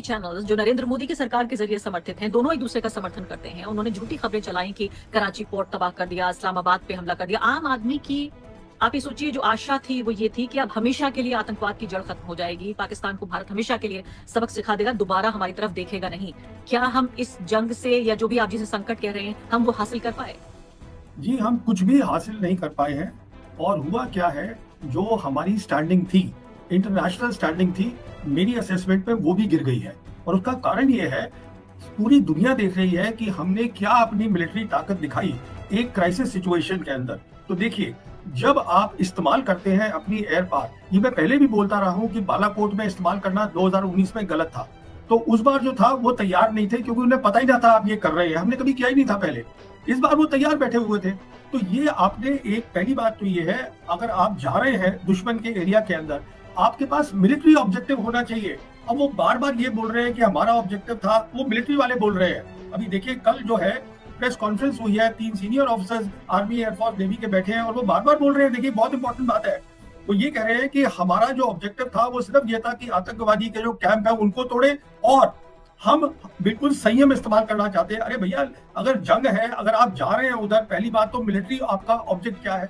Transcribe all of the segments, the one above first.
Channels जो नरेंद्र मोदी की सरकार के जरिए समर्थित हैं, दोनों एक दूसरे का समर्थन करते हैं। उन्होंने झूठी खबरें चलाई कि कराची पोर्ट तबाह कर दिया, इस्लामाबाद पे हमला कर दिया। आम आदमी की आप ये सोचिए जो आशा थी वो ये थी कि अब हमेशा के लिए आतंकवाद की जड़ खत्म हो जाएगी, पाकिस्तान को भारत हमेशा के लिए सबक सिखा देगा, दोबारा हमारी तरफ देखेगा नहीं। क्या हम इस जंग से या जो भी आप जिसे संकट कह रहे हैं हम वो हासिल कर पाए? जी, हम कुछ भी हासिल नहीं कर पाए हैं। और हुआ क्या है, जो हमारी स्टैंडिंग थी, इंटरनेशनल स्टैंडिंग थी, मेरी असेसमेंट में वो भी गिर गई है। और उसका कारण ये है, पूरी दुनिया देख रही है कि हमने क्या अपनी मिलिट्री ताकत दिखाई एक क्राइसिस सिचुएशन के अंदर। तो देखिए, जब आप इस्तेमाल करते हैं अपनी एयर पावर, ये मैं पहले भी बोलता रहा हूं कि बालाकोट में इस्तेमाल करना 2019 में गलत था। तो उस बार जो था वो तैयार नहीं थे, क्योंकि उन्हें पता ही ना था आप ये कर रहे हैं, हमने कभी किया ही नहीं था पहले। इस बार वो तैयार बैठे हुए थे। तो ये आपने एक पहली बात तो ये है, अगर आप जा रहे हैं दुश्मन के एरिया के अंदर, आपके पास मिलिट्री ऑब्जेक्टिव होना चाहिए। अब वो बार बार ये बोल रहे हैं कि हमारा ऑब्जेक्टिव था, वो मिलिट्री वाले बोल रहे हैं। अभी देखिए, कल जो है प्रेस कॉन्फ्रेंस हुई है, 3 senior officers army, air force, navy के बैठे हैं और वो बार बार बोल रहे हैं, देखिए बहुत इंपॉर्टेंट बात है, वो ये कह रहे हैं कि हमारा जो ऑब्जेक्टिव था वो सिर्फ ये था कि आतंकवादी के जो कैंप है उनको तोड़े, और हम बिल्कुल संयम इस्तेमाल करना चाहते हैं। अरे भैया, अगर जंग है, अगर आप जा रहे हैं उधर, पहली बात तो मिलिट्री आपका ऑब्जेक्ट क्या है?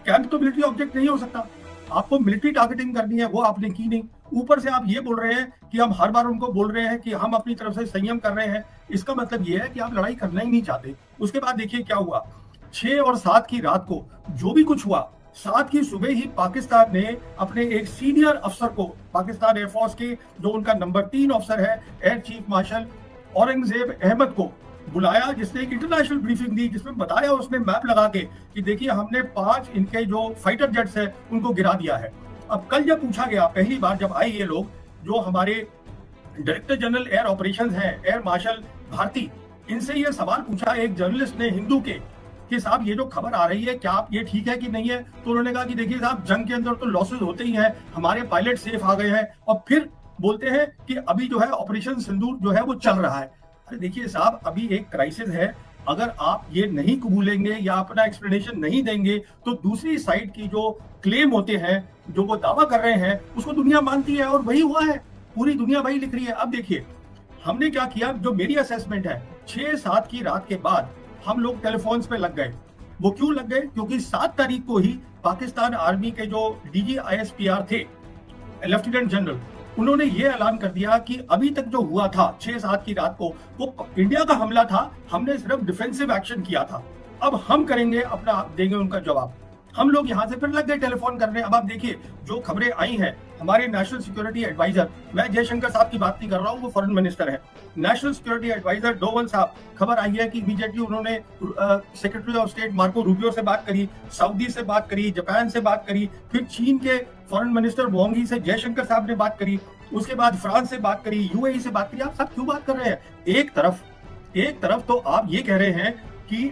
कैंप तो मिलिट्री ऑब्जेक्ट नहीं हो सकता। आपको मिलिट्री टारगेटिंग करनी है, वो आपने की नहीं। ऊपर से आप ये बोल रहे हैं कि हम हर बार उनको बोल रहे हैं कि हम अपनी तरफ से संयम कर रहे हैं। इसका मतलब ये है कि आप लड़ाई करना ही नहीं चाहते। उसके बाद देखिए क्या हुआ, 6 और 7 की रात को जो भी कुछ हुआ, 7 की सुबह ही पाकिस्तान ने अपने एक सीनियर अफसर को, पाकिस्तान एयरफोर्स के जो उनका नंबर 3 अफसर है, air chief marshal Aurangzeb Ahmed को बुलाया, जिसने एक इंटरनेशनल ब्रीफिंग दी, जिसमें बताया उसने मैप लगा के कि देखिए हमने 5 इनके जो फाइटर जेट्स है उनको गिरा दिया है। अब कल जब पूछा गया, पहली बार जब आए ये लोग, जो हमारे डायरेक्टर जनरल एयर ऑपरेशंस हैं, एयर मार्शल भारती, इनसे ये सवाल पूछा एक जर्नलिस्ट ने हिंदू के, कि साहब ये जो खबर आ रही है क्या आप ये ठीक है कि नहीं है? तो उन्होंने कहा कि देखिए साहब, जंग के अंदर तो लॉसेस होते ही हैं, हमारे पायलट सेफ आ गए हैं, और फिर बोलते हैं कि अभी जो है ऑपरेशन सिंदूर जो है वो चल रहा है। अरे देखिए साहब, अभी एक क्राइसिस है, अगर आप ये नहीं कबूलेंगे या अपना एक्सप्लेनेशन नहीं देंगे, तो दूसरी साइड की जो क्लेम होते हैं, जो वो दावा कर रहे हैं, उसको दुनिया मानती है, और वही हुआ है। पूरी दुनिया वही लिख रही है। अब देखिए हमने क्या किया, जो मेरी असेसमेंट है, 6-7 की रात के बाद हम लोग टेलीफोन्स पे लग गए। वो क्यों लग गए? क्योंकि 7 तारीख को ही पाकिस्तान आर्मी के जो डीजी ISPR थे, लेफ्टिनेंट जनरल, उन्होंने ये ऐलान कर दिया कि अभी तक जो हुआ था 6-7 की रात को, वो इंडिया का हमला था, हमने सिर्फ डिफेंसिव एक्शन किया था। अब हम करेंगे अपना, देंगे उनका जवाब। हम लोग यहाँ से फिर लग गए टेलीफोन करने। अब आप देखिए जो खबरें आई हैं, हमारे नेशनल सिक्योरिटी एडवाइजर, मैं जयशंकर साहब की बात नहीं कर रहा हूँ, वो फॉरेन मिनिस्टर है, नेशनल सिक्योरिटी एडवाइजर डोवल साहब, खबर आई है कि इमीडिएटली उन्होंने secretary of state Marco Rubio से बात करी, सऊदी से बात करी, जापान से बात करी, फिर चीन के फॉरेन मिनिस्टर वांग से जयशंकर साहब ने बात करी, उसके बाद फ्रांस से बात करी, UAE से बात करी। आप सब क्यों बात कर रहे हैं? एक तरफ तो आप ये कह रहे हैं कि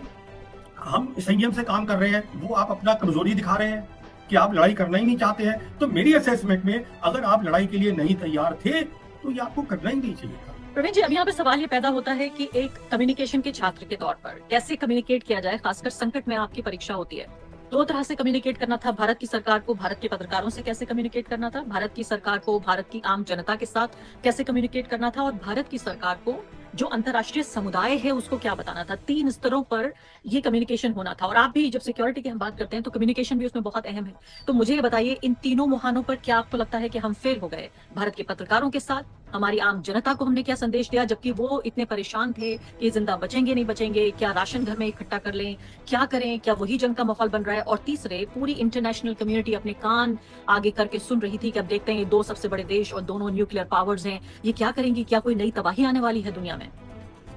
हम संयम से काम कर रहे हैं, वो आप अपना कमजोरी दिखा रहे हैं कि आप लड़ाई करना ही नहीं चाहते हैं। तो मेरी असेसमेंट में, अगर आप लड़ाई के लिए नहीं तैयार थे तो ये आपको करना ही नहीं चाहिए था। प्रवीण जी, अब यहाँ पे सवाल ये पैदा होता है कि एक कम्युनिकेशन के छात्र के तौर पर कैसे कम्युनिकेट किया जाए, खासकर संकट में आपकी परीक्षा होती है। 2 तरह से कम्युनिकेट करना था, भारत की सरकार को भारत के पत्रकारों से कैसे कम्युनिकेट करना था, भारत की सरकार को भारत की आम जनता के साथ कैसे कम्युनिकेट करना था, और भारत की सरकार को जो अंतर्राष्ट्रीय समुदाय है उसको क्या बताना था। 3 स्तरों पर ये कम्युनिकेशन होना था। और आप भी जब सिक्योरिटी की हम बात करते हैं तो कम्युनिकेशन भी उसमें बहुत अहम है। तो मुझे ये बताइए, इन तीनों मुहानों पर क्या आपको लगता है कि हम फेल हो गए? भारत के पत्रकारों के साथ, हमारी आम जनता को हमने क्या संदेश दिया, जबकि वो इतने परेशान थे कि जिंदा बचेंगे नहीं बचेंगे, क्या राशन घर में इकट्ठा कर लें, क्या करें, क्या वही जंग का माहौल बन रहा है? और तीसरे, पूरी इंटरनेशनल कम्युनिटी अपने कान आगे करके सुन रही थी कि अब देखते हैं ये 2 सबसे बड़े देश और दोनों न्यूक्लियर पावर्स हैं, ये क्या करेंगी, क्या कोई नई तबाही आने वाली है दुनिया में?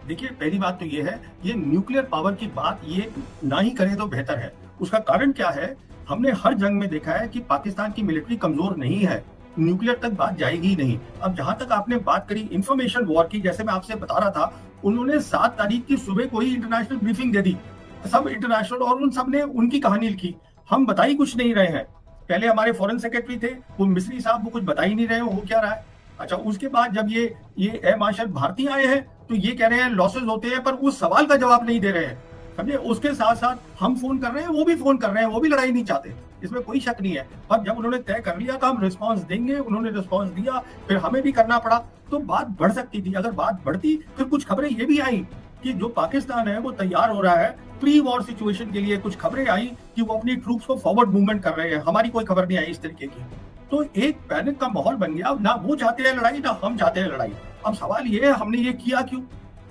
देखिए, पहली बात तो ये है, ये न्यूक्लियर पावर की बात ये ना ही करें तो बेहतर है। उसका कारण क्या है, हमने हर जंग में देखा है कि पाकिस्तान की मिलिट्री कमजोर नहीं है, न्यूक्लियर तक बात जाएगी ही नहीं। अब जहां तक आपने बात करी इंफॉर्मेशन वॉर की, जैसे मैं आपसे बता रहा था, उन्होंने 7 तारीख की सुबह को ही इंटरनेशनल ब्रीफिंग दे दी, सब इंटरनेशनल, और उन सब ने उनकी कहानी लिखी। हम बता ही कुछ नहीं रहे हैं। पहले हमारे फॉरेन सेक्रेटरी थे, वो मिस्री साहब, वो कुछ बता ही नहीं रहे हो क्या रहा है। अच्छा, उसके बाद जब ये एयर मार्शल भारती आए हैं, तो ये कह रहे हैं लॉसेस होते हैं, पर उस सवाल का जवाब नहीं दे रहे हैं, समझे। उसके साथ साथ हम फोन कर रहे हैं, वो भी फोन कर रहे हैं, वो भी लड़ाई नहीं चाहते। इसमें कोई शक नहीं है। पर जब उन्होंने तय कर लिया था हम रिस्पॉन्स देंगे, उन्होंने रिस्पॉन्स दिया, फिर हमें भी करना पड़ा, तो बात बढ़ सकती थी। अगर बात बढ़ती फिर कुछ खबरें ये भी आई कि जो पाकिस्तान है वो तैयार हो रहा है प्री वॉर सिचुएशन के लिए। कुछ खबरें आई कि वो अपनी ट्रूप्स को फॉरवर्ड मूवमेंट कर रहे हैं, हमारी कोई खबर नहीं आई इस तरीके की। तो एक पैनिक का माहौल बन गया। ना वो चाहते हैं लड़ाई, ना हम चाहते हैं लड़ाई। अब सवाल ये है हमने ये किया क्यों?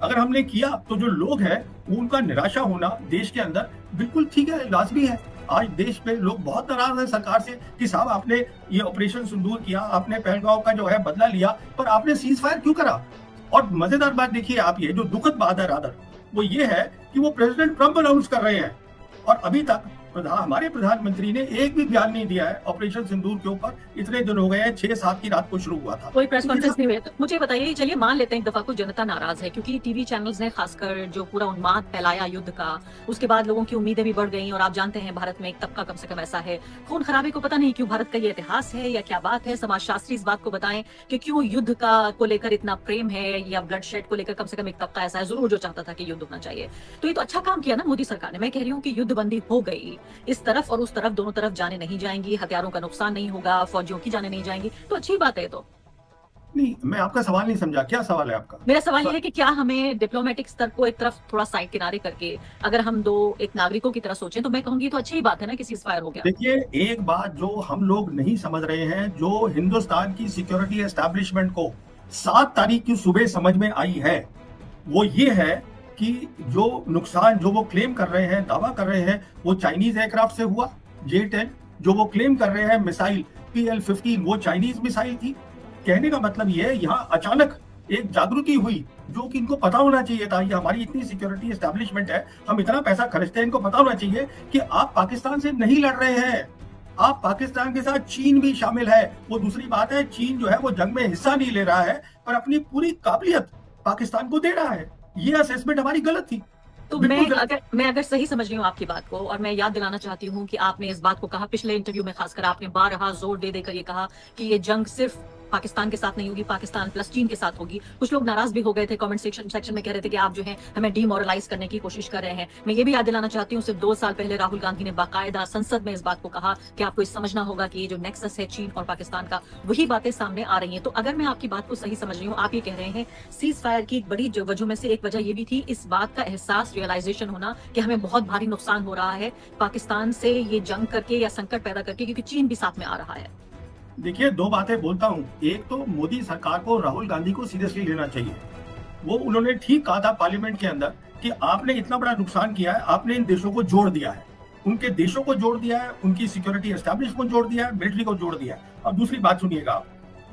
अगर हमने किया तो जो लोग हैं उनका निराशा होना देश के अंदर बिल्कुल ठीक है, लाजमी है। आज देश में लोग बहुत नाराज हैं सरकार से कि साहब आपने ये ऑपरेशन सिंदूर किया, आपने पहलगांव का जो है बदला लिया, पर आपने सीज फायर क्यों करा? और मजेदार बात देखिए आप, ये जो दुखद बात है रादर वो ये है कि वो प्रेसिडेंट ट्रंप अनाउंस कर रहे हैं और अभी तक हमारे प्रधानमंत्री ने एक भी बयान नहीं दिया है ऑपरेशन सिंदूर के ऊपर। इतने दिन हो गए हैं, 6-7 की रात को शुरू हुआ था, कोई प्रेस कॉन्फ्रेंस नहीं हुई। तो मुझे बताइए, चलिए मान लेते हैं एक दफा को जनता नाराज है क्योंकि टीवी चैनल्स ने खासकर जो पूरा उन्माद फैलाया युद्ध का, उसके बाद लोगों की उम्मीदें भी बढ़ गई। और आप जानते हैं भारत में एक तबका कम से कम ऐसा है, खून खराबे को पता नहीं क्यों, भारत का ये इतिहास है या क्या बात है, समाजशास्त्री इस बात को बताएं कि क्यों युद्ध का को लेकर इतना प्रेम है या ब्लड शेड को लेकर कम से कम एक तबका ऐसा है जरूर जो चाहता था कि युद्ध होना चाहिए। तो ये तो अच्छा काम किया ना मोदी सरकार ने। मैं कह रही हूँ कि युद्ध बंदी हो गई, इस तरफ और उस तरफ दोनों तरफ जाने नहीं जाएंगी, हथियारों का नुकसान नहीं होगा, फौजियों की जाने नहीं जाएंगी, तो अच्छी बात है। तो नहीं, मैं आपका सवाल नहीं समझा, क्या सवाल है आपका? मेरा सवाल ये है कि क्या हमें डिप्लोमेटिक स्तर को एक तरफ थोड़ा साइड किनारे करके अगर हम दो एक नागरिकों की तरह सोचें तो मैं कहूंगी तो अच्छी ही बात है ना कि सीज़फायर हो गया। देखिए, एक बात जो हम लोग नहीं समझ रहे हैं, जो हिंदुस्तान की सिक्योरिटी एस्टैब्लिशमेंट को 7 तारीख की सुबह समझ में आई है, वो ये है कि जो नुकसान जो वो क्लेम कर रहे हैं, दावा कर रहे हैं, वो चाइनीज एयरक्राफ्ट से हुआ J-10। जो वो क्लेम कर रहे हैं मिसाइल PL-15 वो चाइनीज मिसाइल थी। कहने का मतलब ये है यहाँ अचानक एक जागृति हुई जो कि इनको पता होना चाहिए था। ये हमारी इतनी सिक्योरिटी एस्टैब्लिशमेंट है, हम इतना पैसा खर्चते हैं, इनको पता होना चाहिए कि आप पाकिस्तान से नहीं लड़ रहे हैं, आप पाकिस्तान के साथ चीन भी शामिल है। वो दूसरी बात है, चीन जो है वो जंग में हिस्सा नहीं ले रहा है पर अपनी पूरी काबिलियत पाकिस्तान को दे रहा है। ये असेसमेंट हमारी गलत थी। तो मैं अगर सही समझ रही हूँ आपकी बात को, और मैं याद दिलाना चाहती हूँ कि आपने इस बात को कहा पिछले इंटरव्यू में, खासकर आपने बारहा जोर दे देकर ये कहा कि ये जंग सिर्फ पाकिस्तान के साथ नहीं होगी, पाकिस्तान प्लस चीन के साथ होगी। कुछ लोग नाराज भी हो गए थे, कमेंट सेक्शन में कह रहे थे कि आप जो है हमें डीमोरलाइज करने की कोशिश कर रहे हैं। मैं ये भी याद दिलाना चाहती हूँ सिर्फ 2 साल पहले राहुल गांधी ने बाकायदा संसद में इस बात को कहा कि आपको समझना होगा कि ये जो नेक्सस है चीन और पाकिस्तान का, वही बातें सामने आ रही है। तो अगर मैं आपकी बात को सही समझ रही हूँ, आप ये कह रहे हैं सीज फायर की बड़ी वजह में से एक वजह ये भी थी इस बात का एहसास, रियलाइजेशन होना कि हमें बहुत भारी नुकसान हो रहा है पाकिस्तान से ये जंग करके या संकट पैदा करके, क्योंकि चीन भी साथ में आ रहा है। देखिए, 2 बातें बोलता हूं। एक तो मोदी सरकार को राहुल गांधी को सीरियसली लेना चाहिए। वो उन्होंने ठीक कहा था पार्लियामेंट के अंदर कि आपने इतना बड़ा नुकसान किया है, आपने इन देशों को जोड़ दिया है, उनके देशों को जोड़ दिया है, उनकी सिक्योरिटी एस्टैब्लिशमेंट को जोड़ दिया है, मिलिट्री को जोड़ दिया है। और दूसरी बात सुनिएगा आप,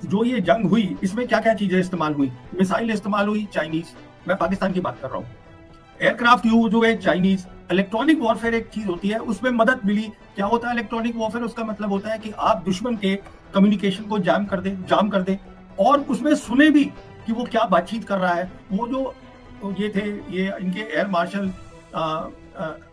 जो ये जंग हुई इसमें क्या क्या चीजें इस्तेमाल हुई? मिसाइल इस्तेमाल हुई चाइनीज, मैं पाकिस्तान की बात कर रहा हूँ, एयरक्राफ्ट यूज हुए चाइनीज, इलेक्ट्रॉनिक वॉरफेयर एक चीज होती है उसमें मदद मिली। क्या होता है इलेक्ट्रॉनिक वॉरफेयर? उसका मतलब होता है कि आप दुश्मन के कम्युनिकेशन को जाम कर दे और उसमें सुने भी कि वो क्या बातचीत कर रहा है। वो जो ये थे, ये इनके एयर मार्शल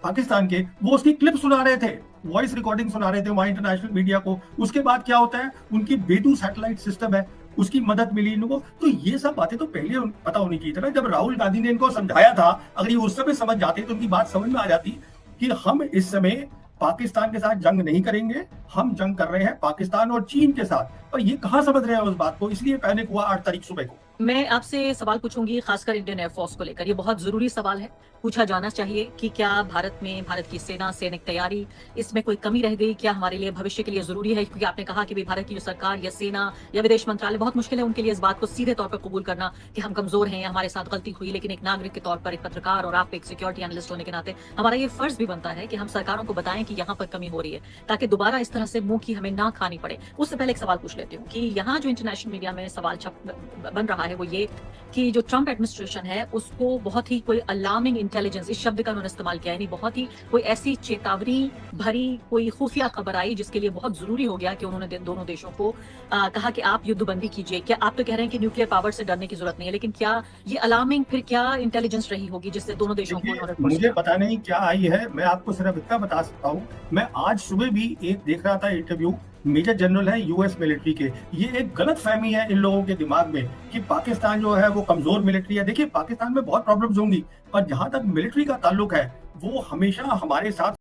पाकिस्तान के, वो उसकी क्लिप सुना रहे थे, वॉइस रिकॉर्डिंग सुना रहे थे वहां इंटरनेशनल मीडिया को। उसके बाद क्या होता है, उनकी बेदू सैटेलाइट सिस्टम है, उसकी मदद मिली इनको। तो ये सब बातें तो पहले पता होनी चाहिए था ना, जब राहुल गांधी ने इनको समझाया था। अगर ये उस समय समझ जाते तो उनकी बात समझ में आ जाती कि हम इस समय पाकिस्तान के साथ जंग नहीं करेंगे, हम जंग कर रहे हैं पाकिस्तान और चीन के साथ। पर ये कहां समझ रहे हैं उस बात को, इसलिए पैनिक हुआ 8 तारीख सुबह को। मैं आपसे सवाल पूछूंगी खासकर इंडियन एयरफोर्स को लेकर। ये बहुत जरूरी सवाल है, पूछा जाना चाहिए कि क्या भारत में भारत की सेना, सैनिक तैयारी, इसमें कोई कमी रह गई? क्या हमारे लिए भविष्य के लिए जरूरी है? क्योंकि आपने कहा कि भी भारत की जो सरकार या सेना या विदेश मंत्रालय, बहुत मुश्किल है उनके लिए इस बात को सीधे तौर पर कबूल करना कि हम कमजोर हैं या हमारे साथ गलती हुई। लेकिन एक नागरिक के तौर पर, एक पत्रकार और आप एक सिक्योरिटी एनालिस्ट होने के नाते हमारा ये फर्ज भी बनता है कि हम सरकारों को बताएं कि यहाँ पर कमी हो रही है, ताकि दोबारा इस तरह से मुंह की हमें ना खानी पड़े। उससे पहले एक सवाल पूछ लेती हूँ कि यहाँ जो इंटरनेशनल मीडिया में सवाल बन रहा है वो ये कि जो ट्रंप एडमिनिस्ट्रेशन है उसको बहुत ही कोई अलार्मिंग इंटेलिजेंस, इस शब्द का उन्होंने इस्तेमाल किया है, नहीं बहुत ही कोई ऐसी चेतावनी भरी कोई खुफिया खबर आई जिसके लिए बहुत जरूरी हो गया कि उन्होंने दोनों देशों को कहा कि आप युद्धबंदी कीजिए। क्या आप तो कह रहे हैं कि न्यूक्लियर पावर से डरने की जरूरत नहीं है, लेकिन क्या ये अलार्मिंग फिर क्या इंटेलिजेंस रही होगी जिससे दोनों देशों को? मुझे पता नहीं क्या आई है, मैं आपको सिर्फ इतना बता सकता हूँ। मैं आज सुबह भी एक देख रहा था इंटरव्यू, मेजर जनरल है यूएस मिलिट्री के। ये एक गलत फहमी है इन लोगों के दिमाग में कि पाकिस्तान जो है वो कमजोर मिलिट्री है। देखिए, पाकिस्तान में बहुत प्रॉब्लम्स होंगी, पर जहां तक मिलिट्री का ताल्लुक है वो हमेशा हमारे साथ